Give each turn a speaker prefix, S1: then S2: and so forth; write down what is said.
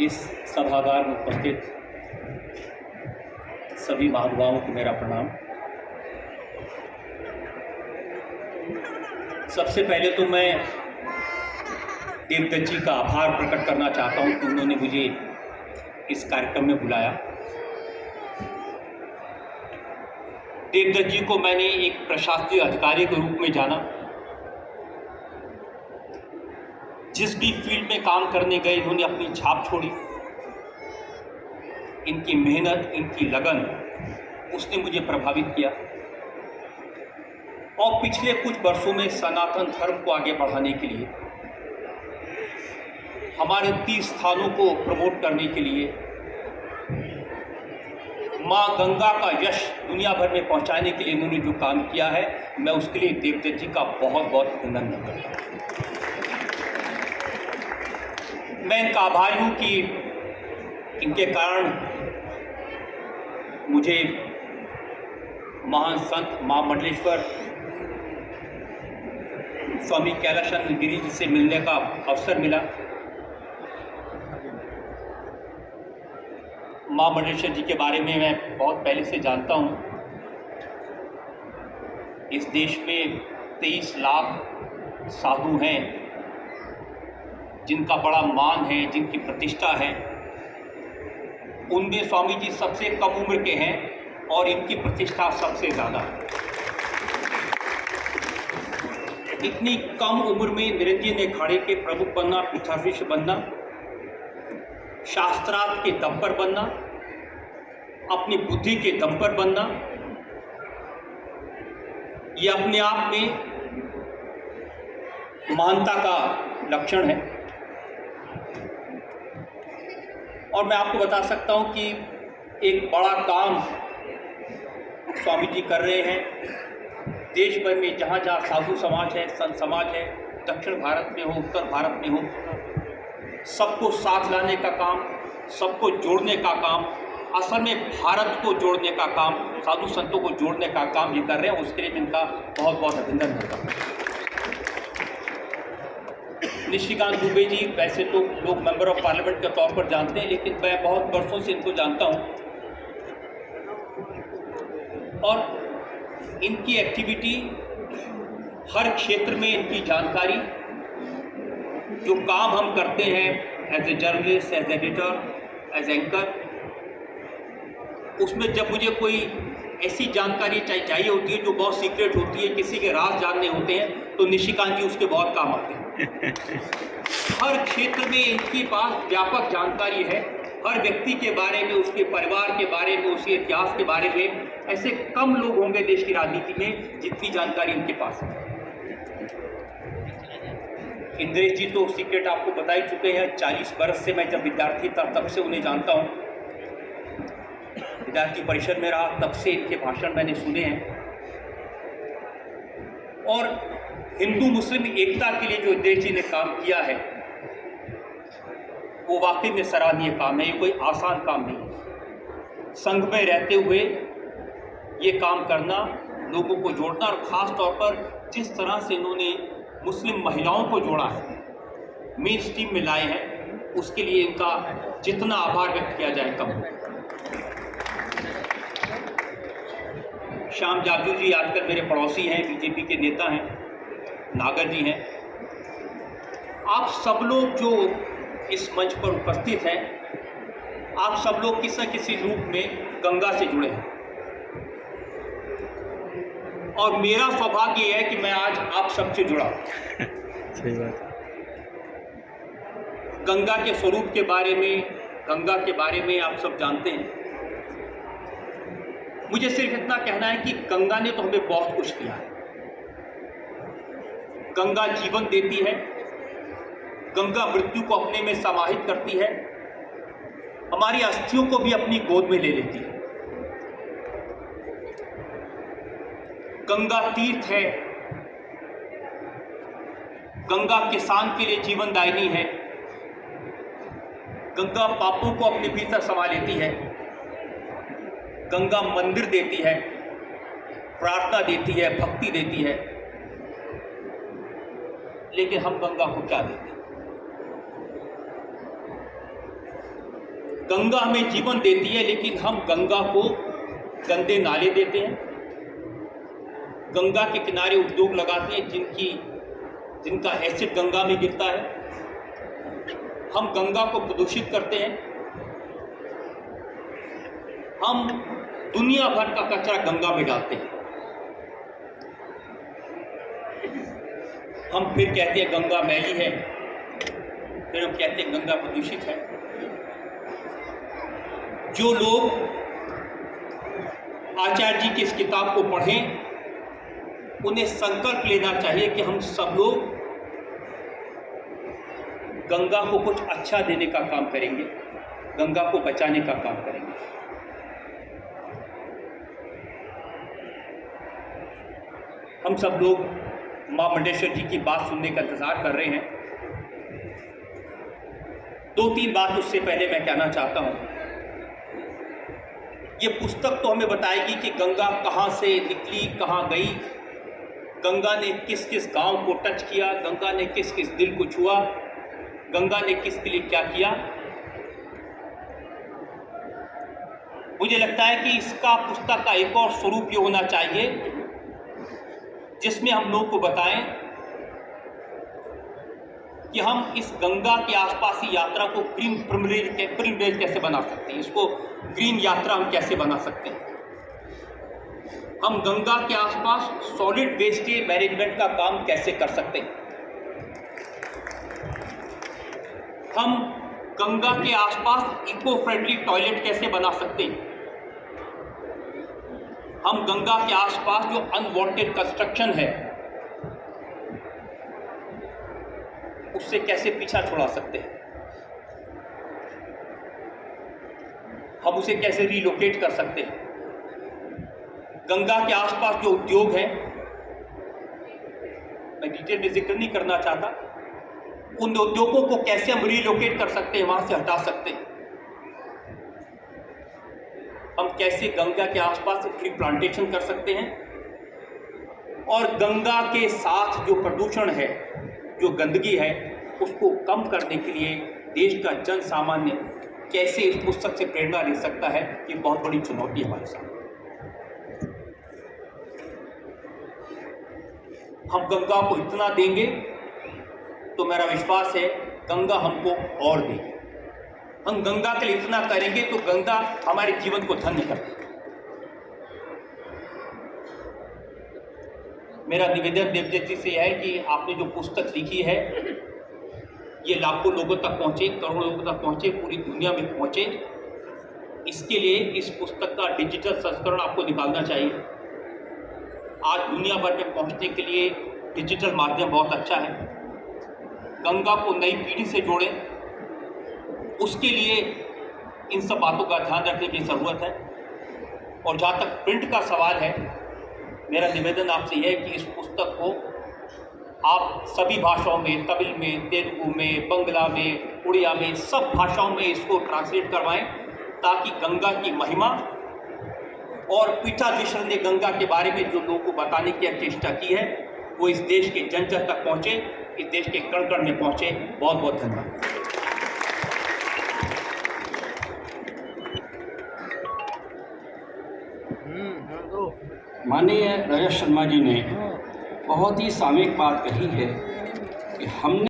S1: इस सभागार में उपस्थित सभी महानुभावों को मेरा प्रणाम। सबसे पहले तो मैं देवदत्त जी का आभार प्रकट करना चाहता हूं कि उन्होंने मुझे इस कार्यक्रम में बुलाया। देवदत्त जी को मैंने एक प्रशासनिक अधिकारी के रूप में जाना। जिस भी फील्ड में काम करने गए इन्होंने अपनी छाप छोड़ी। इनकी मेहनत, इनकी लगन, उसने मुझे प्रभावित किया और पिछले कुछ वर्षों में सनातन धर्म को आगे बढ़ाने के लिए, हमारे तीर्थ स्थानों को प्रमोट करने के लिए, माँ गंगा का यश दुनिया भर में पहुंचाने के लिए इन्होंने जो काम किया है, मैं उसके लिए देवदत्त जी का बहुत बहुत अभिनंदन करता हूँ। मैं इनका आभारी हूँ कि इनके कारण मुझे महान संत महामंडलेश्वर स्वामी कैलाशानंद गिरी जी से मिलने का अवसर मिला। महामंडलेश्वर जी के बारे में मैं बहुत पहले से जानता हूँ। इस देश में 23 लाख साधु हैं जिनका बड़ा मान है, जिनकी प्रतिष्ठा है। उनमें स्वामी जी सबसे कम उम्र के हैं और इनकी प्रतिष्ठा सबसे ज़्यादा है। इतनी कम उम्र में निरंजन ने अखाड़े के प्रमुख बनना, पीठाधीश बनना, शास्त्रार्थ के दम पर बनना, अपनी बुद्धि के दम पर बनना, ये अपने आप में महानता का लक्षण है। और मैं आपको बता सकता हूं कि एक बड़ा काम स्वामी जी कर रहे हैं। देश भर में जहाँ जहाँ साधु समाज है, संत समाज है, दक्षिण भारत में हो, उत्तर भारत में हो, सबको साथ लाने का काम, सबको जोड़ने का काम, असल में भारत को जोड़ने का काम, साधु संतों को जोड़ने का काम ये कर रहे हैं। उसके लिए मैं इनका बहुत बहुत अभिनंदन करता हूँ। निशिकांत दुबे जी वैसे तो लोग मेंबर ऑफ पार्लियामेंट के तौर पर जानते हैं, लेकिन मैं बहुत वर्षों से इनको जानता हूं और इनकी एक्टिविटी, हर क्षेत्र में इनकी जानकारी, जो काम हम करते हैं as a journalist, as editor, as anchor, उसमें जब मुझे कोई ऐसी जानकारी चाहिए होती है जो बहुत सीक्रेट होती है, किसी के राज जानने होते हैं, तो निशिकांत जी उसके बहुत काम आते हैं। हर क्षेत्र में इनके पास व्यापक जानकारी है। हर व्यक्ति के बारे में, उसके परिवार के बारे में, उसके इतिहास के बारे में ऐसे कम लोग होंगे देश की राजनीति में जितनी जानकारी इनके पास है। इंद्रेश जी तो सीक्रेट आपको बता ही चुके हैं। 40 बरस से मैं जब विद्यार्थी था तब से उन्हें जानता हूँ। विद्यार्थी परिषद में रहा तब से इनके भाषण मैंने सुने हैं। और हिंदू मुस्लिम एकता के लिए जो इंद्रेश जी ने काम किया है वो वाकई में सराहनीय काम है। ये कोई आसान काम नहीं है। संघ में रहते हुए ये काम करना, लोगों को जोड़ना, और ख़ास तौर पर जिस तरह से इन्होंने मुस्लिम महिलाओं को जोड़ा है, मेन स्ट्रीम में लाए हैं, उसके लिए इनका जितना आभार व्यक्त किया जाए कम। श्याम जाजू जी आजकल मेरे पड़ोसी हैं, बीजेपी के नेता हैं, नागर जी हैं। आप सब लोग जो इस मंच पर उपस्थित हैं, आप सब लोग किसी न किसी रूप में गंगा से जुड़े हैं। और मेरा सौभाग्य यह है कि मैं आज आप सबसे जुड़ा हूं।
S2: सही बात।
S1: गंगा के स्वरूप के बारे में, गंगा के बारे में आप सब जानते हैं। मुझे सिर्फ इतना कहना है कि गंगा ने तो हमें बहुत कुछ दिया है। गंगा जीवन देती है, गंगा मृत्यु को अपने में समाहित करती है, हमारी अस्थियों को भी अपनी गोद में ले लेती है। गंगा तीर्थ है, गंगा किसान के लिए जीवनदायिनी है, गंगा पापों को अपने भीतर समा लेती है, गंगा मंदिर देती है, प्रार्थना देती है, भक्ति देती है। लेकिन हम गंगा को क्या देते हैं? गंगा हमें जीवन देती है, लेकिन हम गंगा को गंदे नाले देते हैं, गंगा के किनारे उद्योग लगाते हैं जिनका एसिड गंगा में गिरता है, हम गंगा को प्रदूषित करते हैं, हम दुनिया भर का कचरा गंगा में डालते हैं, हम फिर कहते हैं गंगा मैली है, फिर हम कहते हैं गंगा प्रदूषित है। जो लोग आचार्य जी की इस किताब को पढ़ें, उन्हें संकल्प लेना चाहिए कि हम सब लोग गंगा को कुछ अच्छा देने का काम करेंगे, गंगा को बचाने का काम करेंगे। हम सब लोग मां मंडेश्वर जी की बात सुनने का इंतजार कर रहे हैं। 2-3 बात उससे पहले मैं कहना चाहता हूं। ये पुस्तक तो हमें बताएगी कि गंगा कहां से निकली, कहां गई, गंगा ने किस किस गांव को टच किया, गंगा ने किस किस दिल को छुआ, गंगा ने किसके लिए क्या किया। मुझे लगता है कि इसका पुस्तक का एक और स्वरूप ये होना चाहिए जिसमें हम लोग को बताएं कि हम इस गंगा के आसपास की यात्रा को ग्रीन प्रिविलेज कैसे बना सकते हैं, इसको ग्रीन यात्रा हम कैसे बना सकते हैं। हम गंगा के आसपास सॉलिड वेस्ट मैनेजमेंट का काम कैसे कर सकते हैं। हम गंगा के आसपास इको फ्रेंडली टॉयलेट कैसे बना सकते हैं। हम गंगा के आसपास जो अनवांटेड कंस्ट्रक्शन है उससे कैसे पीछा छुड़ा सकते हैं। हम उसे कैसे रीलोकेट कर सकते हैं। गंगा के आसपास जो उद्योग है, मैं डिटेल में जिक्र नहीं करना चाहता, उन उद्योगों को कैसे हम रीलोकेट कर सकते हैं, वहां से हटा सकते हैं। हम कैसे गंगा के आसपास ट्री प्लांटेशन कर सकते हैं और गंगा के साथ जो प्रदूषण है, जो गंदगी है, उसको कम करने के लिए देश का जन सामान्य कैसे इस पुस्तक से प्रेरणा ले सकता है, ये बहुत बड़ी चुनौती है हमारे सामने। हम गंगा को इतना देंगे तो मेरा विश्वास है गंगा हमको और देगी। हम गंगा के लिए इतना करेंगे तो गंगा हमारे जीवन को धन्य कर देगी। मेरा निवेदन देवदत्त जी से है कि आपने जो पुस्तक लिखी है ये लाखों लोगों तक पहुंचे, करोड़ों लोगों तक पहुंचे, पूरी दुनिया में पहुंचे। इसके लिए इस पुस्तक का डिजिटल संस्करण आपको निकालना चाहिए। आज दुनिया भर में पहुंचने के लिए डिजिटल माध्यम बहुत अच्छा है। गंगा को नई पीढ़ी से जोड़ें, उसके लिए इन सब बातों का ध्यान रखने की ज़रूरत है। और जहाँ तक प्रिंट का सवाल है, मेरा निवेदन आपसे यह है कि इस पुस्तक को आप सभी भाषाओं में, तमिल में, तेलुगु में, बंगला में, उड़िया में, सब भाषाओं में इसको ट्रांसलेट करवाएं, ताकि गंगा की महिमा और पीठाधीश्वर ने गंगा के बारे में जो लोगों को बताने की चेष्टा की है वो इस देश के जन जन तक पहुँचे, इस देश के कण कण में पहुँचे। बहुत बहुत धन्यवाद।
S2: माननीय रजत शर्मा जी ने बहुत ही सामयिक बात कही है कि हमने